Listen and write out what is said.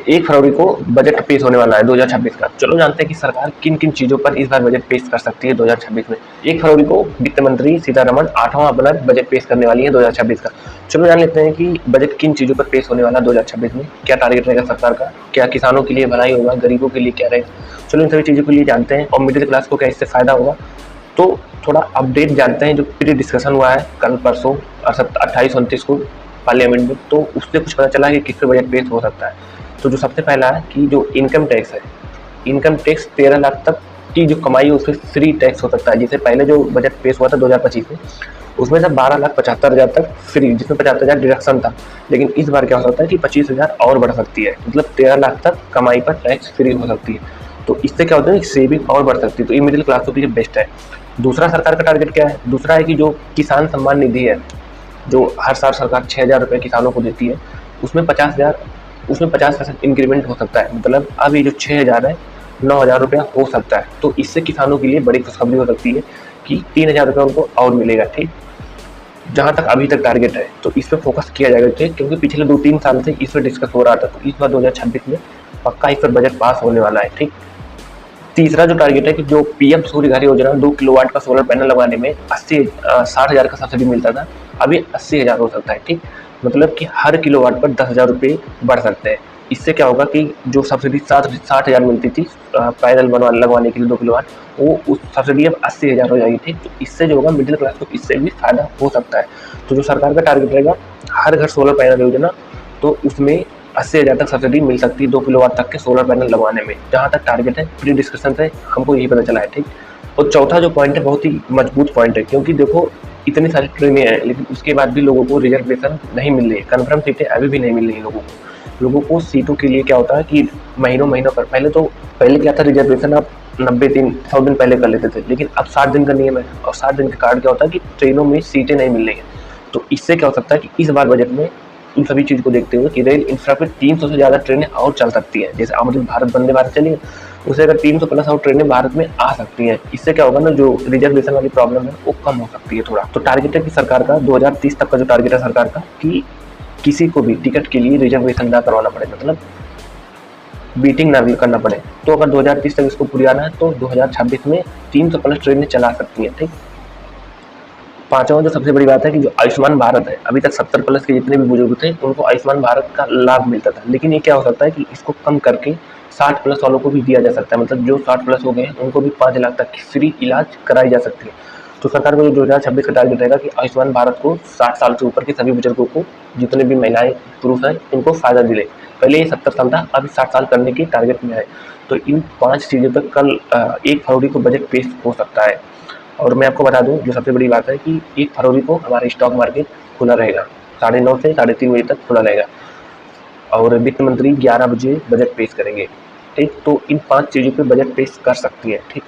1 फरवरी को बजट पेश होने वाला है 2026 का। चलो जानते हैं कि सरकार किन किन चीज़ों पर इस बार बजट पेश कर सकती है 2026 में। 1 फरवरी को वित्त मंत्री सीतारमण 8वां अपना बजट पेश करने वाली है 2026 का। चलो जान लेते हैं कि बजट किन चीज़ों पर पेश होने वाला है 2026 में, क्या टारगेट रहेगा सरकार का, क्या किसानों के लिए भलाई होगा, गरीबों के लिए क्या रहेगा। चलो इन सभी चीज़ों के लिए जानते हैं और मिडिल क्लास को क्या इससे फ़ायदा होगा। तो थोड़ा अपडेट जानते हैं जो प्री डिस्कशन हुआ है कल परसों 28-29 को पार्लियामेंट में, तो उससे कुछ पता चला कि किस पे बजट पेश हो सकता है। तो जो सबसे पहला है कि जो इनकम टैक्स है, इनकम टैक्स 13 लाख तक की जो कमाई है उस पर फ्री टैक्स हो सकता है। जैसे पहले जो बजट पेश हुआ था 2025 में, उसमें से 12,75,000 तक फ्री, जिसमें 50,000 डिडक्शन था। लेकिन इस बार क्या हो सकता है कि 25,000 और बढ़ सकती है, मतलब 13 लाख तक कमाई पर टैक्स फ्री हो सकती है। तो इससे क्या होता है कि सेविंग और बढ़ सकती है। तो ये मिडिल क्लास के लिए बेस्ट है। दूसरा सरकार का टारगेट क्या है? दूसरा है कि जो किसान सम्मान निधि है, जो हर साल सरकार 6,000 रुपये किसानों को देती है, उसमें 50% इंक्रीमेंट हो सकता है। मतलब अब ये जो 6,000 है 9,000 रुपया हो सकता है। तो इससे किसानों के लिए बड़ी खुशखबरी हो सकती है कि 3,000 रुपये उनको और मिलेगा। ठीक, जहाँ तक अभी तक टारगेट है तो इस पर फोकस किया जाएगा। ठीक, क्योंकि पिछले 2-3 साल से इस पर डिस्कस हो रहा था। तो इस बार 2026 में पक्का इस पर बजट पास होने वाला है। ठीक, तीसरा जो टारगेट है कि जो पीएम सूर्य घर योजना 2 किलोवाट का सोलर पैनल लगाने में 60,000 का सब्सिडी मिलता था, अभी 80,000 हो सकता है। ठीक, मतलब कि हर किलोवाट पर 10,000 रुपये बढ़ सकते हैं। इससे क्या होगा कि जो सब्सिडी 60,000 मिलती थी पैनल लगवाने के लिए 2 किलोवाट, वो उस सब्सिडी अब 80,000 हो जाएगी। ठीक, तो इससे जो होगा मिडिल क्लास को इससे भी फायदा हो सकता है। तो जो सरकार का टारगेट रहेगा हर घर सोलर पैनल योजना, तो उसमें 80,000 तक सब्सिडी मिल सकती है 2 किलोवाट तक के सोलर पैनल लगवाने में। जहाँ तक टारगेट है प्री डिस्कशन से हमको यही पता चला है। ठीक, और चौथा जो पॉइंट है बहुत ही मजबूत पॉइंट है, क्योंकि देखो इतनी सारी ट्रेनें हैं लेकिन उसके बाद भी लोगों को रिजर्वेशन नहीं मिल रही है, कन्फर्म सीटें अभी भी नहीं मिल रही हैं लोगों को सीटों के लिए क्या होता है कि महीनों पर पहले क्या था, रिजर्वेशन आप 100 दिन पहले कर लेते थे, लेकिन अब 60 दिन का नियम है। और 60 दिन के कार्ड क्या होता है कि ट्रेनों में सीटें नहीं मिल रही हैं। तो इससे क्या हो सकता है कि इस बार बजट में इन सभी चीज़ को देखते हुए कि रेल इंफ्रा पे 300 से ज़्यादा ट्रेनें और चल सकती हैं। जैसे अमृत भारत, वंदे भारत चली है, उससे अगर 300 प्लस और ट्रेनें भारत में आ सकती हैं। इससे क्या होगा ना, जो रिजर्वेशन वाली प्रॉब्लम है वो कम हो सकती है थोड़ा। तो टारगेट है कि सरकार का 2030 तक का जो टारगेट है सरकार का कि किसी को भी टिकट के लिए रिजर्वेशन ना करवाना पड़े, मतलब बीटिंग ना करना पड़े। तो अगर 2030 तक इसको पुराना है तो 2026 में 300 प्लस ट्रेनें चला सकती हैं। ठीक, पांचवा जो सबसे बड़ी बात है कि जो आयुष्मान भारत है, अभी तक 70 प्लस के जितने भी बुजुर्ग थे उनको आयुष्मान भारत का लाभ मिलता था, लेकिन ये क्या हो सकता है कि इसको कम करके 60 प्लस वालों को भी दिया जा सकता है। मतलब जो 60 प्लस हो गए हैं उनको भी 5 लाख तक की फ्री इलाज कराई जा सकती है। तो सरकार को जो 2026 का टारगेट रहेगा कि आयुष्मान भारत को 60 साल से ऊपर के सभी बुजुर्गों को, जितने भी महिलाएं पुरुष हैं, उनको फायदा दिले। पहले ये 70 साल था, अभी 60 साल करने की टारगेट में है। तो इन 5 चीज़ों पर कल 1 फरवरी को बजट पेश हो सकता है। और मैं आपको बता दूं जो सबसे बड़ी बात है कि 1 फरवरी को हमारा स्टॉक मार्केट खुला रहेगा, 9:30 से 3:30 बजे तक खुला रहेगा और वित्त मंत्री 11 बजे बजट पेश करेंगे। ठीक, तो इन 5 चीज़ों पे बजट पेश कर सकती है। ठीक,